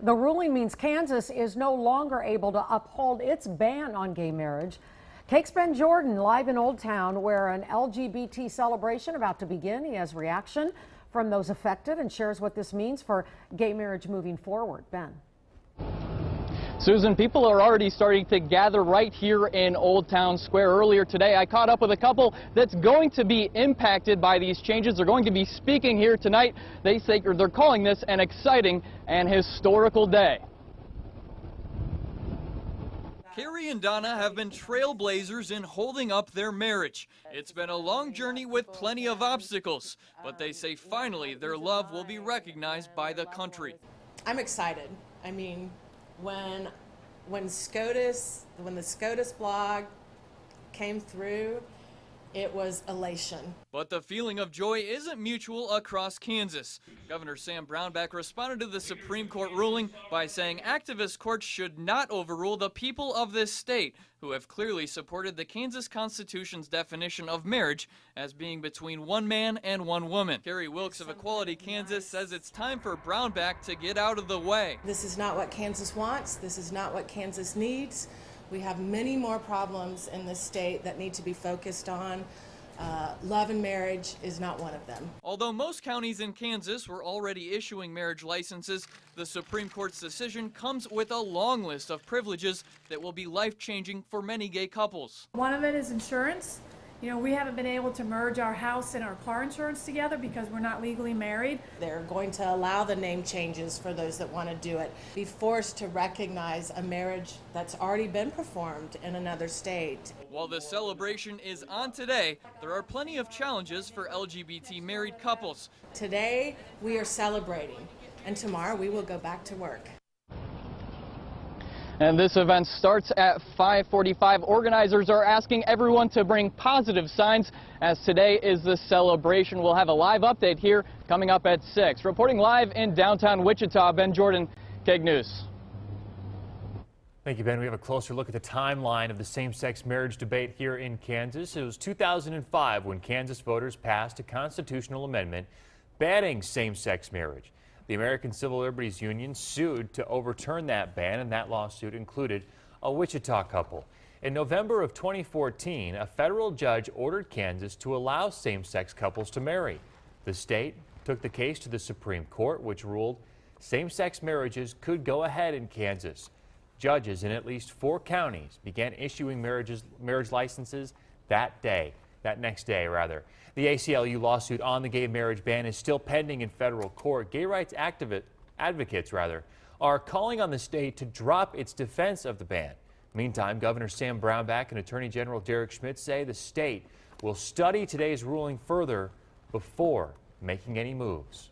The ruling means Kansas is no longer able to uphold its ban on gay marriage. KAKE's Ben Jordan live in Old Town, where an LGBT celebration about to begin. He has reaction from those affected and shares what this means for gay marriage moving forward. Ben. Susan, people are already starting to gather right here in Old Town Square. Earlier today, I caught up with a couple that's going to be impacted by these changes. They're going to be speaking here tonight. They say they're calling this an exciting and historical day. Carrie and Donna have been trailblazers in holding up their marriage. It's been a long journey with plenty of obstacles, but they say finally their love will be recognized by the country. I'm excited. I mean, when the SCOTUS blog came through, it was elation. But the feeling of joy isn't mutual across Kansas. Governor Sam Brownback responded to the Supreme Court ruling by saying activist courts should not overrule the people of this state, who have clearly supported the Kansas Constitution's definition of marriage as being between one man and one woman. Carrie Wilkes of Equality Kansas says it's time for Brownback to get out of the way. This is not what Kansas wants. This is not what Kansas needs. We have many more problems in this state that need to be focused on. Love and marriage is not one of them. Although most counties in Kansas were already issuing marriage licenses, the Supreme Court's decision comes with a long list of privileges that will be life-changing for many gay couples. One of it is insurance. You know, we haven't been able to merge our house and our car insurance together because we're not legally married. They're going to allow the name changes for those that want to do it. Be forced to recognize a marriage that's already been performed in another state. While the celebration is on today, there are plenty of challenges for LGBT married couples. Today we are celebrating, and tomorrow we will go back to work. And this event starts at 5:45. Organizers are asking everyone to bring positive signs, as today is the celebration. We'll have a live update here coming up at 6. Reporting live in downtown Wichita, Ben Jordan, KAKE News. Thank you, Ben. We have a closer look at the timeline of the same-sex marriage debate here in Kansas. It was 2005 when Kansas voters passed a constitutional amendment banning same-sex marriage. The American Civil Liberties Union sued to overturn that ban, and that lawsuit included a Wichita couple. In November of 2014, a federal judge ordered Kansas to allow same-sex couples to marry. The state took the case to the Supreme Court, which ruled same-sex marriages could go ahead in Kansas. Judges in at least 4 counties began issuing marriage licenses that next day. The ACLU lawsuit on the gay marriage ban is still pending in federal court. Gay rights advocates are calling on the state to drop its defense of the ban. Meantime, Governor Sam Brownback and Attorney General Derek Schmidt say the state will study today's ruling further before making any moves.